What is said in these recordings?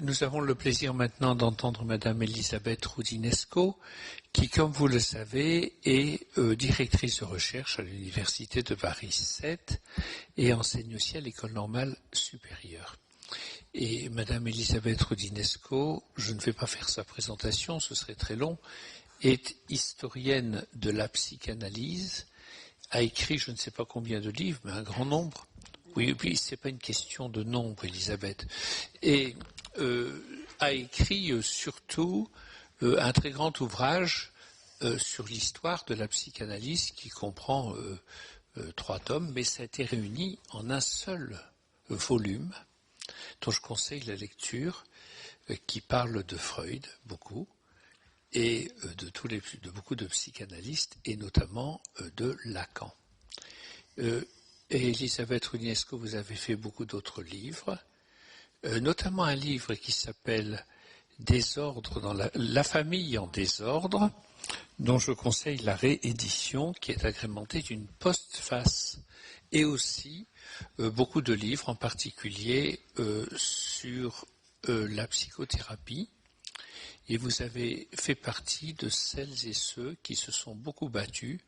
Nous avons le plaisir maintenant d'entendre Madame Elisabeth Roudinesco, qui, comme vous le savez, est directrice de recherche à l'Université de Paris 7 et enseigne aussi à l'École normale supérieure. Et Madame Elisabeth Roudinesco, je ne vais pas faire sa présentation, ce serait très long, est historienne de la psychanalyse, a écrit je ne sais pas combien de livres, mais un grand nombre. Oui, puis c'est pas une question de nombre, Elisabeth. Et a écrit surtout un très grand ouvrage sur l'histoire de la psychanalyse qui comprend 3 tomes, mais ça a été réuni en un seul volume dont je conseille la lecture, qui parle de Freud beaucoup et de beaucoup de psychanalystes et notamment de Lacan. Et Elisabeth Roudinesco, vous avez fait beaucoup d'autres livres, notamment un livre qui s'appelle Désordre dans la famille en désordre, dont je conseille la réédition, qui est agrémentée d'une postface, et aussi beaucoup de livres, en particulier sur la psychothérapie. Et vous avez fait partie de celles et ceux qui se sont beaucoup battus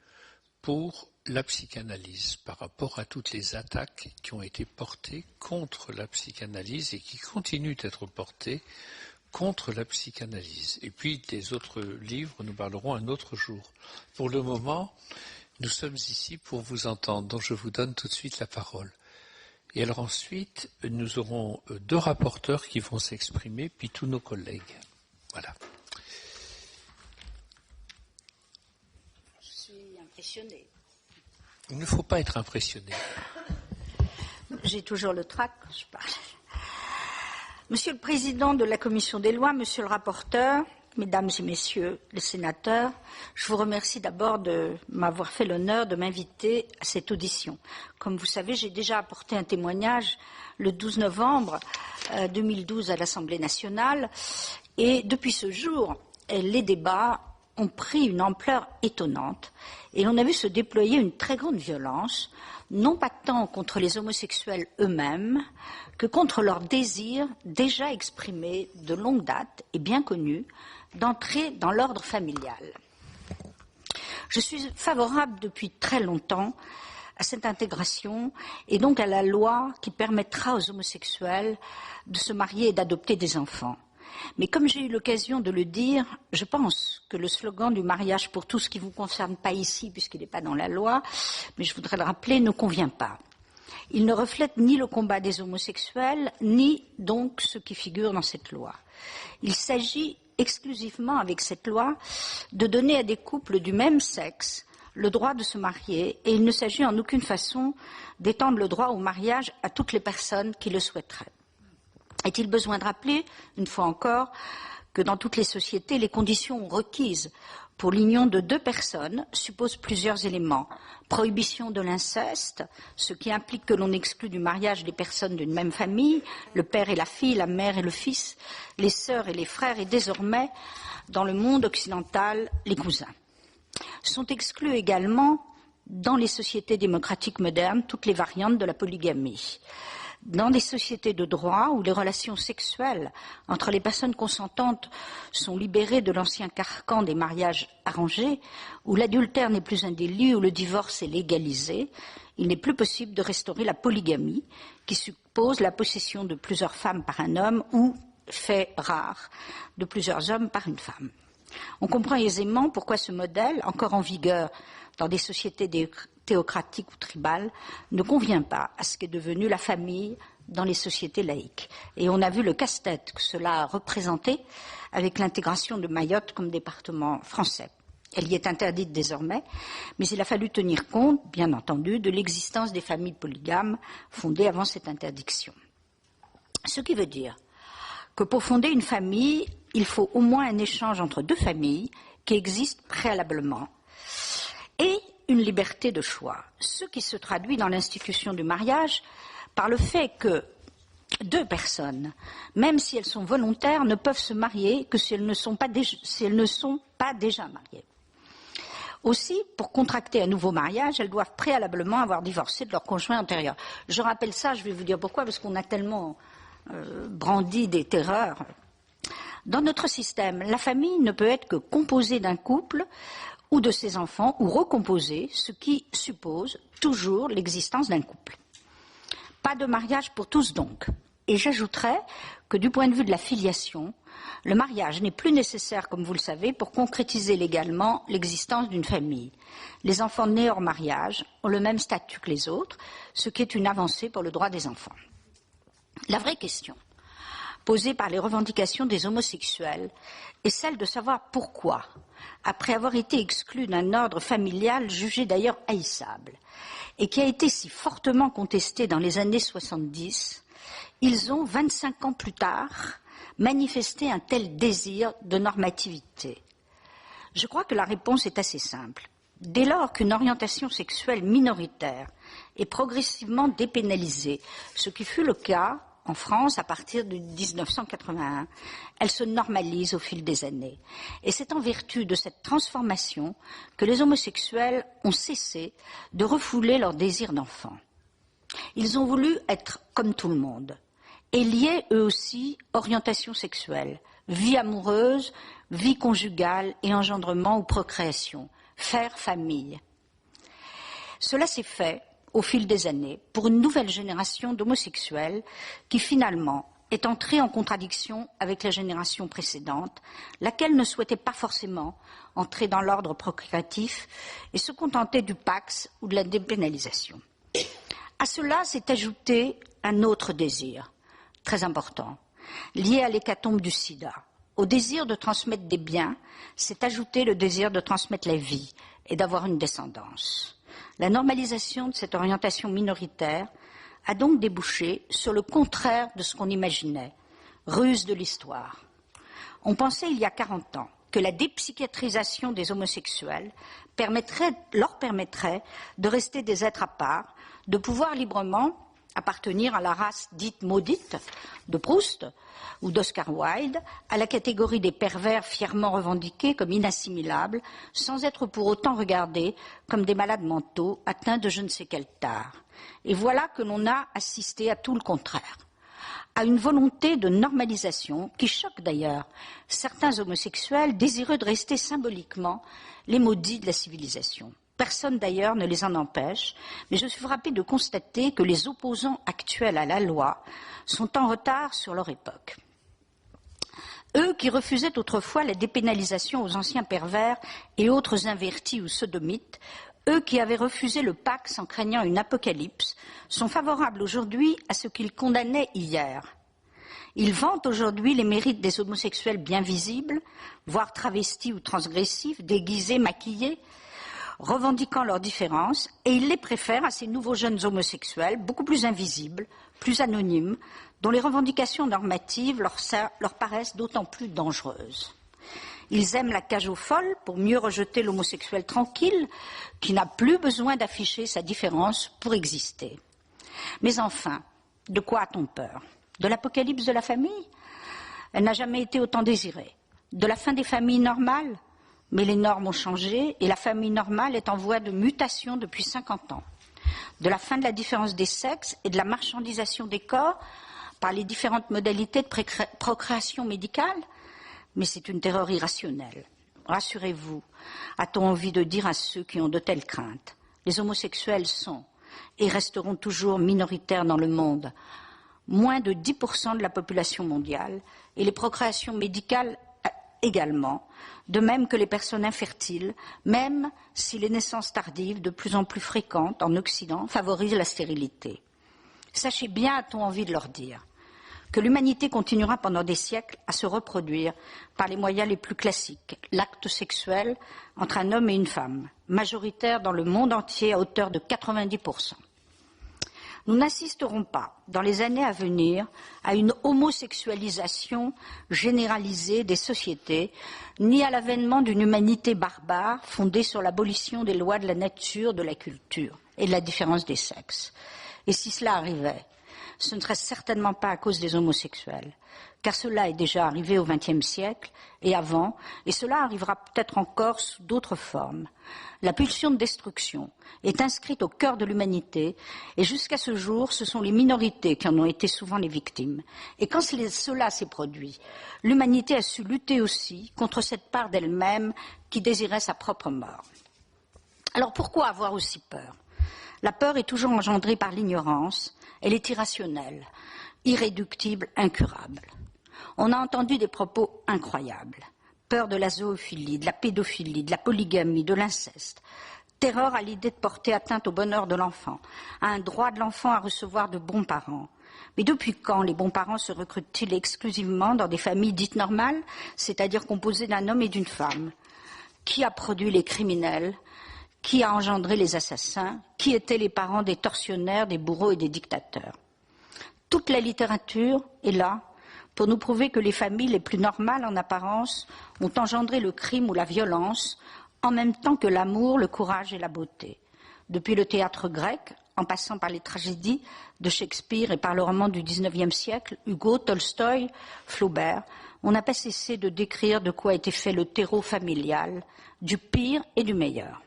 pour la psychanalyse par rapport à toutes les attaques qui ont été portées contre la psychanalyse et qui continuent d'être portées contre la psychanalyse. Et puis des autres livres, nous parlerons un autre jour. Pour le moment, nous sommes ici pour vous entendre, donc je vous donne tout de suite la parole. Et alors ensuite, nous aurons 2 rapporteurs qui vont s'exprimer, puis tous nos collègues. Voilà. Je suis impressionnée. Il ne faut pas être impressionné. J'ai toujours le trac quand je parle. Monsieur le Président de la Commission des lois, Monsieur le rapporteur, Mesdames et Messieurs les sénateurs, je vous remercie d'abord de m'avoir fait l'honneur de m'inviter à cette audition. Comme vous savez, j'ai déjà apporté un témoignage le 12 novembre 2012 à l'Assemblée nationale et depuis ce jour, les débats ont pris une ampleur étonnante et l'on a vu se déployer une très grande violence, non pas tant contre les homosexuels eux-mêmes que contre leur désir déjà exprimé de longue date et bien connu d'entrer dans l'ordre familial. Je suis favorable depuis très longtemps à cette intégration et donc à la loi qui permettra aux homosexuels de se marier et d'adopter des enfants. Mais comme j'ai eu l'occasion de le dire, je pense que le slogan du mariage pour tous, qui ne vous concerne pas ici puisqu'il n'est pas dans la loi, mais je voudrais le rappeler, ne convient pas. Il ne reflète ni le combat des homosexuels, ni donc ce qui figure dans cette loi. Il s'agit exclusivement avec cette loi de donner à des couples du même sexe le droit de se marier et il ne s'agit en aucune façon d'étendre le droit au mariage à toutes les personnes qui le souhaiteraient. Est-il besoin de rappeler, une fois encore, que dans toutes les sociétés, les conditions requises pour l'union de 2 personnes supposent plusieurs éléments. Prohibition de l'inceste, ce qui implique que l'on exclut du mariage les personnes d'une même famille, le père et la fille, la mère et le fils, les sœurs et les frères, et désormais, dans le monde occidental, les cousins. Sont exclus également, dans les sociétés démocratiques modernes, toutes les variantes de la polygamie. Dans des sociétés de droit où les relations sexuelles entre les personnes consentantes sont libérées de l'ancien carcan des mariages arrangés, où l'adultère n'est plus un délit, où le divorce est légalisé, il n'est plus possible de restaurer la polygamie, qui suppose la possession de plusieurs femmes par un homme ou, fait rare, de plusieurs hommes par une femme. On comprend aisément pourquoi ce modèle, encore en vigueur dans des sociétés théocratiques ou tribales, ne convient pas à ce qu'est devenu la famille dans les sociétés laïques. Et on a vu le casse-tête que cela a représenté avec l'intégration de Mayotte comme département français. Elle y est interdite désormais, mais il a fallu tenir compte, bien entendu, de l'existence des familles polygames fondées avant cette interdiction. Ce qui veut dire que pour fonder une famille, il faut au moins un échange entre 2 familles qui existent préalablement et une liberté de choix, ce qui se traduit dans l'institution du mariage par le fait que 2 personnes, même si elles sont volontaires, ne peuvent se marier que si elles ne sont pas déjà mariées. Aussi, pour contracter un nouveau mariage, elles doivent préalablement avoir divorcé de leur conjoint antérieur. Je rappelle ça, je vais vous dire pourquoi, parce qu'on a tellement brandi des terreurs. Dans notre système, la famille ne peut être que composée d'un couple ou de ses enfants, ou recomposée, ce qui suppose toujours l'existence d'un couple. Pas de mariage pour tous donc. Et j'ajouterais que du point de vue de la filiation, le mariage n'est plus nécessaire, comme vous le savez, pour concrétiser légalement l'existence d'une famille. Les enfants nés hors mariage ont le même statut que les autres, ce qui est une avancée pour le droit des enfants. La vraie question posée par les revendications des homosexuels est celle de savoir pourquoi, après avoir été exclus d'un ordre familial jugé d'ailleurs haïssable, et qui a été si fortement contesté dans les années 70, ils ont, 25 ans plus tard, manifesté un tel désir de normativité. Je crois que la réponse est assez simple. Dès lors qu'une orientation sexuelle minoritaire est progressivement dépénalisée, ce qui fut le cas en France à partir de 1981, elle se normalise au fil des années. Et c'est en vertu de cette transformation que les homosexuels ont cessé de refouler leur désir d'enfant. Ils ont voulu être comme tout le monde et lier eux aussi orientation sexuelle, vie amoureuse, vie conjugale et engendrement ou procréation, faire famille. Cela s'est fait au fil des années, pour une nouvelle génération d'homosexuels qui finalement est entrée en contradiction avec la génération précédente, laquelle ne souhaitait pas forcément entrer dans l'ordre procréatif et se contentait du Pacs ou de la dépénalisation. À cela s'est ajouté un autre désir, très important, lié à l'hécatombe du sida. Au désir de transmettre des biens s'est ajouté le désir de transmettre la vie et d'avoir une descendance. La normalisation de cette orientation minoritaire a donc débouché sur le contraire de ce qu'on imaginait, ruse de l'histoire. On pensait il y a 40 ans que la dépsychiatrisation des homosexuels leur permettrait de rester des êtres à part, de pouvoir librement appartenir à la race dite maudite de Proust ou d'Oscar Wilde, à la catégorie des pervers fièrement revendiqués comme inassimilables, sans être pour autant regardés comme des malades mentaux atteints de je ne sais quel tare. Et voilà que l'on a assisté à tout le contraire, à une volonté de normalisation qui choque d'ailleurs certains homosexuels désireux de rester symboliquement les maudits de la civilisation. Personne d'ailleurs ne les en empêche, mais je suis frappée de constater que les opposants actuels à la loi sont en retard sur leur époque. Eux qui refusaient autrefois la dépénalisation aux anciens pervers et autres invertis ou sodomites, eux qui avaient refusé le Pacs en craignant une apocalypse, sont favorables aujourd'hui à ce qu'ils condamnaient hier. Ils vantent aujourd'hui les mérites des homosexuels bien visibles, voire travestis ou transgressifs, déguisés, maquillés, revendiquant leurs différences, et ils les préfèrent à ces nouveaux jeunes homosexuels, beaucoup plus invisibles, plus anonymes, dont les revendications normatives leur paraissent d'autant plus dangereuses. Ils aiment la cage aux folles pour mieux rejeter l'homosexuel tranquille, qui n'a plus besoin d'afficher sa différence pour exister. Mais enfin, de quoi a-t-on peur? De l'apocalypse de la famille? Elle n'a jamais été autant désirée. De la fin des familles normales? Mais les normes ont changé et la famille normale est en voie de mutation depuis 50 ans. De la fin de la différence des sexes et de la marchandisation des corps par les différentes modalités de procréation médicale? Mais c'est une terreur irrationnelle. Rassurez-vous, a-t-on envie de dire à ceux qui ont de telles craintes. Les homosexuels sont et resteront toujours minoritaires dans le monde, moins de 10% de la population mondiale, et les procréations médicales également, de même que les personnes infertiles, même si les naissances tardives, de plus en plus fréquentes en Occident, favorisent la stérilité. Sachez bien, a-t-on envie de leur dire, que l'humanité continuera pendant des siècles à se reproduire par les moyens les plus classiques, l'acte sexuel entre un homme et une femme, majoritaire dans le monde entier à hauteur de 90%. Nous n'assisterons pas, dans les années à venir, à une homosexualisation généralisée des sociétés, ni à l'avènement d'une humanité barbare fondée sur l'abolition des lois de la nature, de la culture et de la différence des sexes. Et si cela arrivait, ce ne serait certainement pas à cause des homosexuels, car cela est déjà arrivé au XXe siècle et avant, et cela arrivera peut-être encore sous d'autres formes. La pulsion de destruction est inscrite au cœur de l'humanité et jusqu'à ce jour, ce sont les minorités qui en ont été souvent les victimes. Et quand cela s'est produit, l'humanité a su lutter aussi contre cette part d'elle-même qui désirait sa propre mort. Alors pourquoi avoir aussi peur ? La peur est toujours engendrée par l'ignorance, elle est irrationnelle, irréductible, incurable. On a entendu des propos incroyables. Peur de la zoophilie, de la pédophilie, de la polygamie, de l'inceste. Terreur à l'idée de porter atteinte au bonheur de l'enfant, à un droit de l'enfant à recevoir de bons parents. Mais depuis quand les bons parents se recrutent-ils exclusivement dans des familles dites normales, c'est-à-dire composées d'un homme et d'une femme ? Qui a produit les criminels ? Qui a engendré les assassins ? Qui étaient les parents des tortionnaires, des bourreaux et des dictateurs ? Toute la littérature est là pour nous prouver que les familles les plus normales en apparence ont engendré le crime ou la violence en même temps que l'amour, le courage et la beauté. Depuis le théâtre grec, en passant par les tragédies de Shakespeare et par le roman du XIXe siècle, Hugo, Tolstoï, Flaubert, on n'a pas cessé de décrire de quoi était fait le terreau familial, du pire et du meilleur.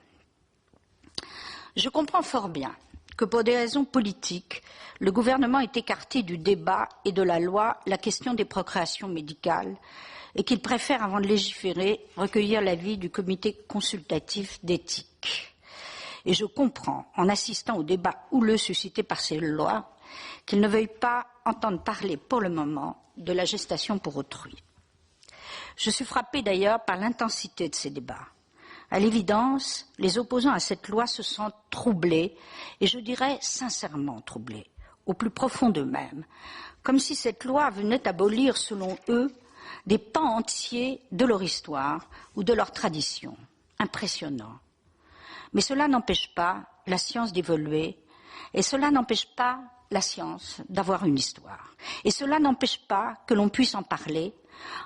Je comprends fort bien que pour des raisons politiques, le gouvernement ait écarté du débat et de la loi la question des procréations médicales et qu'il préfère, avant de légiférer, recueillir l'avis du comité consultatif d'éthique. Et je comprends, en assistant au débat houleux suscité par ces lois, qu'il ne veuille pas entendre parler pour le moment de la gestation pour autrui. Je suis frappée d'ailleurs par l'intensité de ces débats. À l'évidence, les opposants à cette loi se sentent troublés, et je dirais sincèrement troublés, au plus profond d'eux-mêmes, comme si cette loi venait abolir, selon eux, des pans entiers de leur histoire ou de leur tradition. Impressionnant. Mais cela n'empêche pas la science d'évoluer, et cela n'empêche pas la science d'avoir une histoire. Et cela n'empêche pas que l'on puisse en parler,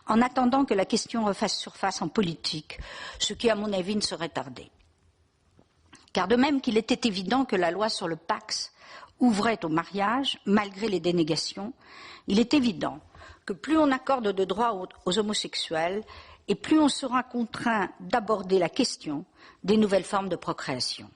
en attendant que la question refasse surface en politique, ce qui, à mon avis, ne serait tardé. Car de même qu'il était évident que la loi sur le Pacs ouvrait au mariage, malgré les dénégations, il est évident que plus on accorde de droits aux homosexuels, et plus on sera contraint d'aborder la question des nouvelles formes de procréation.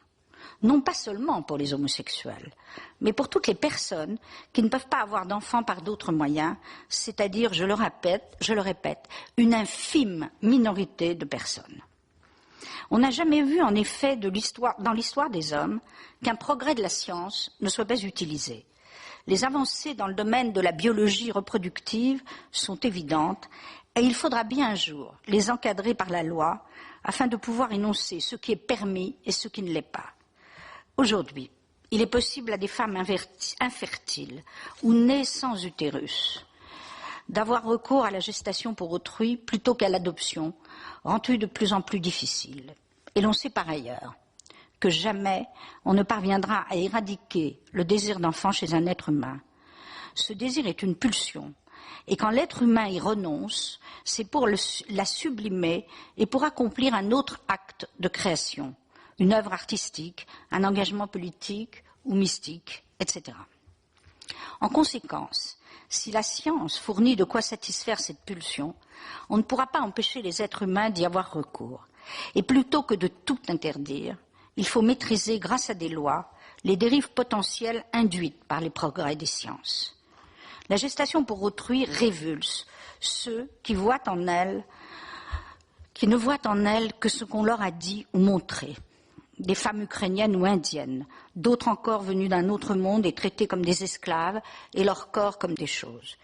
Non pas seulement pour les homosexuels, mais pour toutes les personnes qui ne peuvent pas avoir d'enfants par d'autres moyens, c'est-à-dire, je le répète, une infime minorité de personnes. On n'a jamais vu, en effet, dans l'histoire des hommes, qu'un progrès de la science ne soit pas utilisé. Les avancées dans le domaine de la biologie reproductive sont évidentes et il faudra bien un jour les encadrer par la loi afin de pouvoir énoncer ce qui est permis et ce qui ne l'est pas. Aujourd'hui, il est possible à des femmes infertiles ou nées sans utérus d'avoir recours à la gestation pour autrui plutôt qu'à l'adoption, rendue de plus en plus difficile. Et l'on sait par ailleurs que jamais on ne parviendra à éradiquer le désir d'enfant chez un être humain. Ce désir est une pulsion, et quand l'être humain y renonce, c'est pour la sublimer et pour accomplir un autre acte de création, une œuvre artistique, un engagement politique ou mystique, etc. En conséquence, si la science fournit de quoi satisfaire cette pulsion, on ne pourra pas empêcher les êtres humains d'y avoir recours. Et plutôt que de tout interdire, il faut maîtriser, grâce à des lois, les dérives potentielles induites par les progrès des sciences. La gestation pour autrui révulse ceux qui ne voient en elle que ce qu'on leur a dit ou montré. Des femmes ukrainiennes ou indiennes, d'autres encore venues d'un autre monde et traitées comme des esclaves et leur corps comme des choses.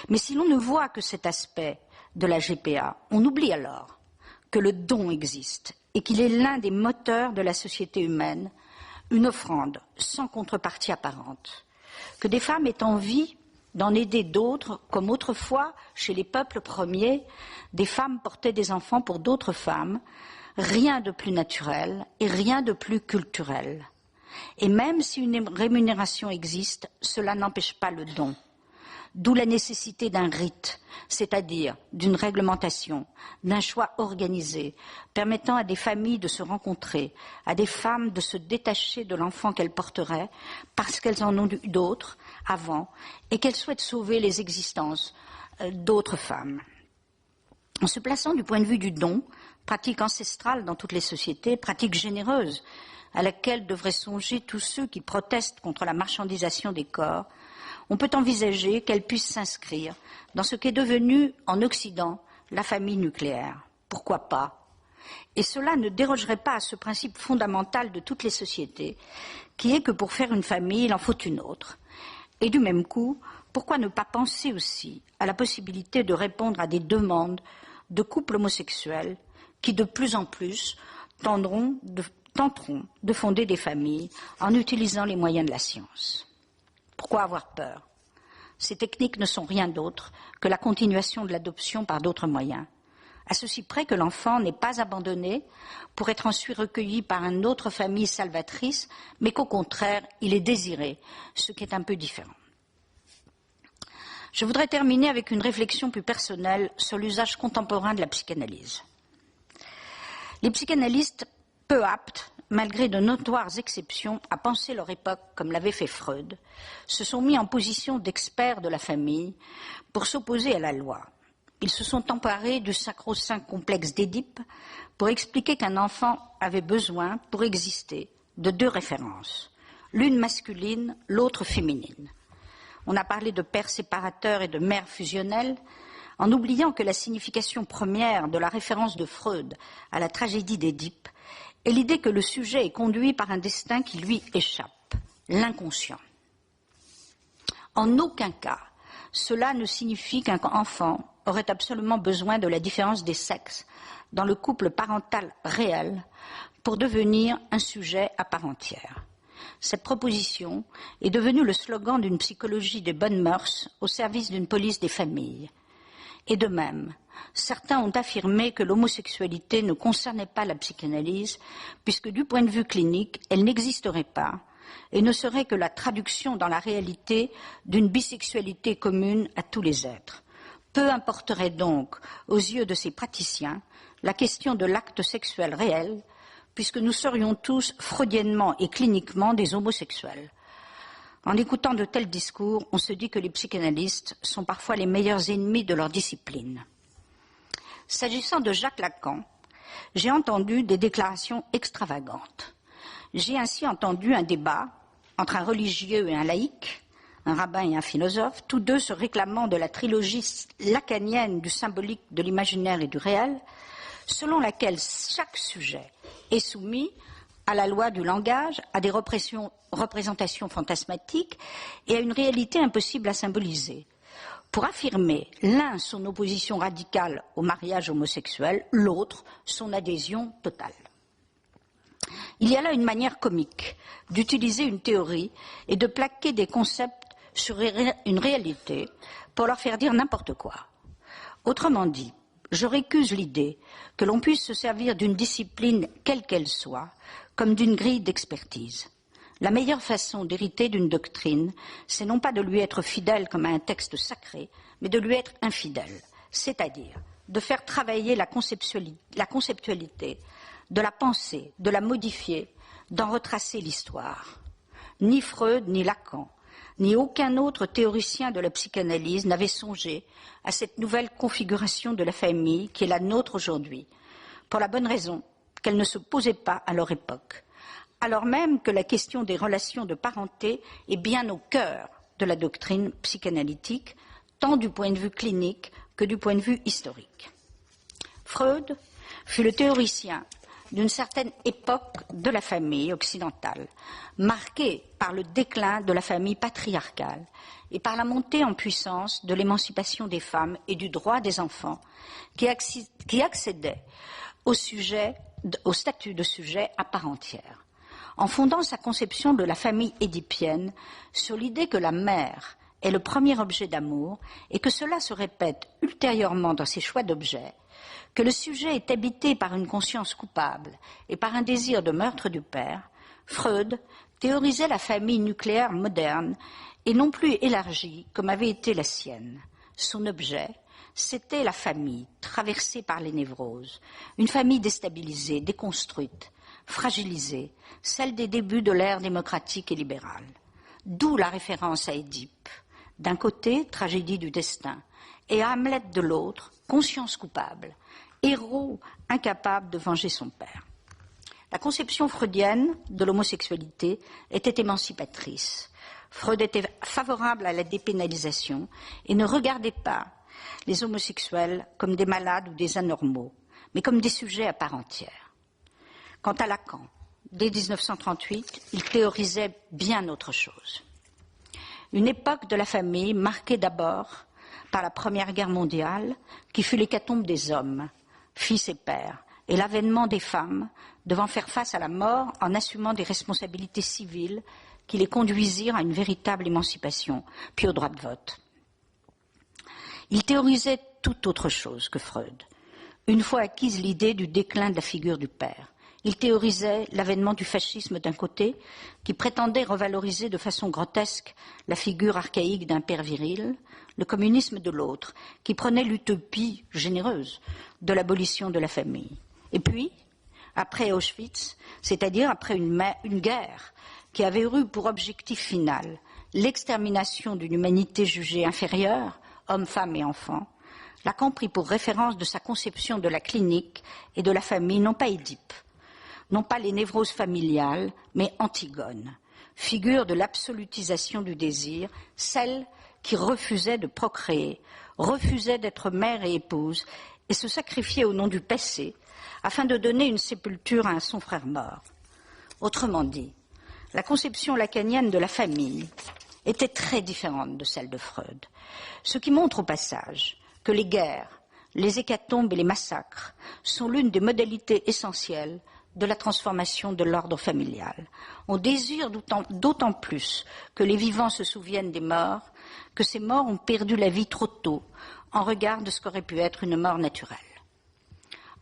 Mais si l'on ne voit que cet aspect de la GPA, on oublie alors que le don existe et qu'il est l'un des moteurs de la société humaine, une offrande sans contrepartie apparente. Que des femmes aient envie d'en aider d'autres, comme autrefois, chez les peuples premiers, des femmes portaient des enfants pour d'autres femmes, rien de plus naturel et rien de plus culturel. Et même si une rémunération existe, cela n'empêche pas le don. d'où la nécessité d'un rite, c'est-à-dire d'une réglementation, d'un choix organisé, permettant à des familles de se rencontrer, à des femmes de se détacher de l'enfant qu'elles porteraient, parce qu'elles en ont eu d'autres avant, et qu'elles souhaitent sauver les existences d'autres femmes. En se plaçant du point de vue du don, pratique ancestrale dans toutes les sociétés, pratique généreuse, à laquelle devraient songer tous ceux qui protestent contre la marchandisation des corps, on peut envisager qu'elle puisse s'inscrire dans ce qu'est devenu, en Occident, la famille nucléaire. Pourquoi pas? Et cela ne dérogerait pas à ce principe fondamental de toutes les sociétés, qui est que pour faire une famille, il en faut une autre. Et du même coup, pourquoi ne pas penser aussi à la possibilité de répondre à des demandes de couples homosexuels qui, de plus en plus, tenteront de fonder des familles en utilisant les moyens de la science. Pourquoi avoir peur? Ces techniques ne sont rien d'autre que la continuation de l'adoption par d'autres moyens, à ceci près que l'enfant n'est pas abandonné pour être ensuite recueilli par une autre famille salvatrice, mais qu'au contraire, il est désiré, ce qui est un peu différent. Je voudrais terminer avec une réflexion plus personnelle sur l'usage contemporain de la psychanalyse. Les psychanalystes, peu aptes, malgré de notoires exceptions, à penser leur époque comme l'avait fait Freud, se sont mis en position d'experts de la famille pour s'opposer à la loi. Ils se sont emparés du sacro-saint complexe d'Édipe pour expliquer qu'un enfant avait besoin, pour exister, de deux références, l'une masculine, l'autre féminine. On a parlé de père séparateur et de mère fusionnelle, en oubliant que la signification première de la référence de Freud à la tragédie d'Édipe est l'idée que le sujet est conduit par un destin qui lui échappe, l'inconscient. En aucun cas, cela ne signifie qu'un enfant aurait absolument besoin de la différence des sexes dans le couple parental réel pour devenir un sujet à part entière. Cette proposition est devenue le slogan d'une psychologie des bonnes mœurs au service d'une police des familles. Et de même, certains ont affirmé que l'homosexualité ne concernait pas la psychanalyse, puisque du point de vue clinique, elle n'existerait pas et ne serait que la traduction dans la réalité d'une bisexualité commune à tous les êtres. Peu importerait donc, aux yeux de ces praticiens, la question de l'acte sexuel réel, puisque nous serions tous freudiennement et cliniquement des homosexuels. En écoutant de tels discours, on se dit que les psychanalystes sont parfois les meilleurs ennemis de leur discipline. S'agissant de Jacques Lacan, j'ai entendu des déclarations extravagantes. J'ai ainsi entendu un débat entre un religieux et un laïc, un rabbin et un philosophe, tous deux se réclamant de la trilogie lacanienne du symbolique, de l'imaginaire et du réel, selon laquelle chaque sujet est soumis à la loi du langage, à des représentations fantasmatiques et à une réalité impossible à symboliser. Pour affirmer l'un son opposition radicale au mariage homosexuel, l'autre son adhésion totale. Il y a là une manière comique d'utiliser une théorie et de plaquer des concepts sur une réalité pour leur faire dire n'importe quoi. Autrement dit, je récuse l'idée que l'on puisse se servir d'une discipline quelle qu'elle soit comme d'une grille d'expertise. La meilleure façon d'hériter d'une doctrine, c'est non pas de lui être fidèle comme à un texte sacré, mais de lui être infidèle, c'est-à-dire de faire travailler la conceptualité, de la penser, de la modifier, d'en retracer l'histoire. Ni Freud, ni Lacan, ni aucun autre théoricien de la psychanalyse n'avait songé à cette nouvelle configuration de la famille qui est la nôtre aujourd'hui, pour la bonne raison qu'elle ne se posait pas à leur époque, alors même que la question des relations de parenté est bien au cœur de la doctrine psychanalytique, tant du point de vue clinique que du point de vue historique. Freud fut le théoricien d'une certaine époque de la famille occidentale, marquée par le déclin de la famille patriarcale et par la montée en puissance de l'émancipation des femmes et du droit des enfants qui accédaient au statut de sujet à part entière, en fondant sa conception de la famille édipienne sur l'idée que la mère est le premier objet d'amour et que cela se répète ultérieurement dans ses choix d'objets, que le sujet est habité par une conscience coupable et par un désir de meurtre du père, Freud théorisait la famille nucléaire moderne et non plus élargie comme avait été la sienne. Son objet, c'était la famille, traversée par les névroses, une famille déstabilisée, déconstruite, fragilisée, celle des débuts de l'ère démocratique et libérale. D'où la référence à Édipe. D'un côté, tragédie du destin, et à Hamlet de l'autre, conscience coupable, héros incapable de venger son père. La conception freudienne de l'homosexualité était émancipatrice. Freud était favorable à la dépénalisation et ne regardait pas les homosexuels comme des malades ou des anormaux, mais comme des sujets à part entière. Quant à Lacan, dès 1938, il théorisait bien autre chose. Une époque de la famille marquée d'abord par la Première Guerre mondiale, qui fut l'hécatombe des hommes, fils et pères, et l'avènement des femmes devant faire face à la mort en assumant des responsabilités civiles qui les conduisirent à une véritable émancipation, puis au droit de vote. Il théorisait tout autre chose que Freud. Une fois acquise l'idée du déclin de la figure du père, il théorisait l'avènement du fascisme d'un côté, qui prétendait revaloriser de façon grotesque la figure archaïque d'un père viril, le communisme de l'autre, qui prenait l'utopie généreuse de l'abolition de la famille. Et puis, après Auschwitz, c'est-à-dire après une guerre qui avait eu pour objectif final l'extermination d'une humanité jugée inférieure, hommes, femmes et enfants, Lacan prit pour référence de sa conception de la clinique et de la famille non pas Édipe, non pas les névroses familiales, mais Antigone, figure de l'absolutisation du désir, celle qui refusait de procréer, refusait d'être mère et épouse et se sacrifiait au nom du passé afin de donner une sépulture à son frère mort. Autrement dit, la conception lacanienne de la famille était très différente de celle de Freud, ce qui montre au passage que les guerres, les hécatombes et les massacres sont l'une des modalités essentielles de la transformation de l'ordre familial. On désire d'autant plus que les vivants se souviennent des morts, que ces morts ont perdu la vie trop tôt en regard de ce qu'aurait pu être une mort naturelle.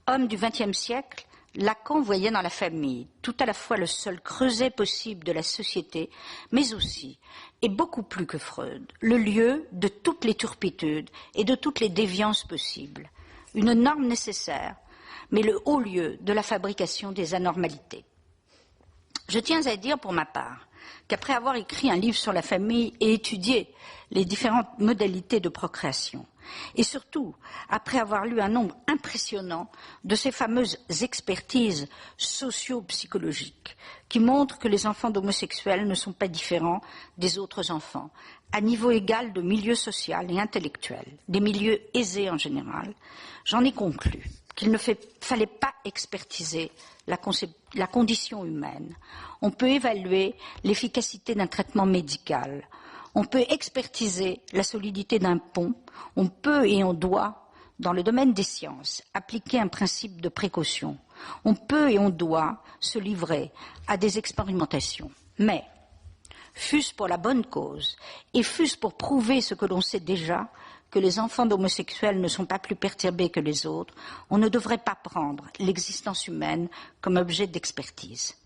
Homme du XXe siècle, Lacan voyait dans la famille tout à la fois le seul creuset possible de la société, mais aussi, et beaucoup plus que Freud, le lieu de toutes les turpitudes et de toutes les déviances possibles, une norme nécessaire, mais le haut lieu de la fabrication des anormalités. Je tiens à dire pour ma part qu'après avoir écrit un livre sur la famille et étudié les différentes modalités de procréation, et surtout après avoir lu un nombre impressionnant de ces fameuses expertises socio-psychologiques qui montrent que les enfants d'homosexuels ne sont pas différents des autres enfants, à niveau égal de milieu social et intellectuel, des milieux aisés en général, j'en ai conclu qu'il ne fallait pas expertiser la condition humaine. On peut évaluer l'efficacité d'un traitement médical, on peut expertiser la solidité d'un pont, on peut et on doit, dans le domaine des sciences, appliquer un principe de précaution. On peut et on doit se livrer à des expérimentations. Mais, fût-ce pour la bonne cause, et fût-ce pour prouver ce que l'on sait déjà, que les enfants d'homosexuels ne sont pas plus perturbés que les autres, on ne devrait pas prendre l'existence humaine comme objet d'expertise.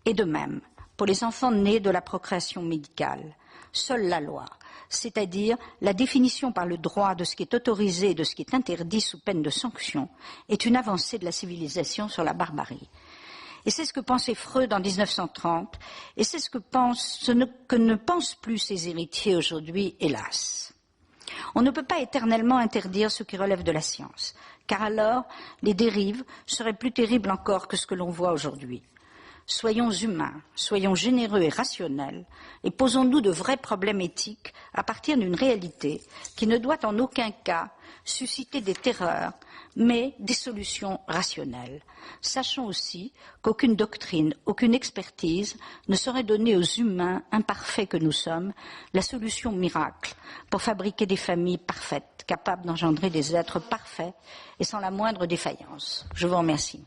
Et de même, pour les enfants nés de la procréation médicale, seule la loi, c'est-à-dire la définition par le droit de ce qui est autorisé et de ce qui est interdit sous peine de sanction, est une avancée de la civilisation sur la barbarie. Et c'est ce que pensait Freud en 1930, et c'est ce que ne pensent plus ses héritiers aujourd'hui, hélas. On ne peut pas éternellement interdire ce qui relève de la science, car alors les dérives seraient plus terribles encore que ce que l'on voit aujourd'hui. Soyons humains, soyons généreux et rationnels, et posons-nous de vrais problèmes éthiques à partir d'une réalité qui ne doit en aucun cas susciter des terreurs, mais des solutions rationnelles. Sachons aussi qu'aucune doctrine, aucune expertise ne saurait donner aux humains imparfaits que nous sommes la solution miracle pour fabriquer des familles parfaites, capables d'engendrer des êtres parfaits et sans la moindre défaillance. Je vous remercie.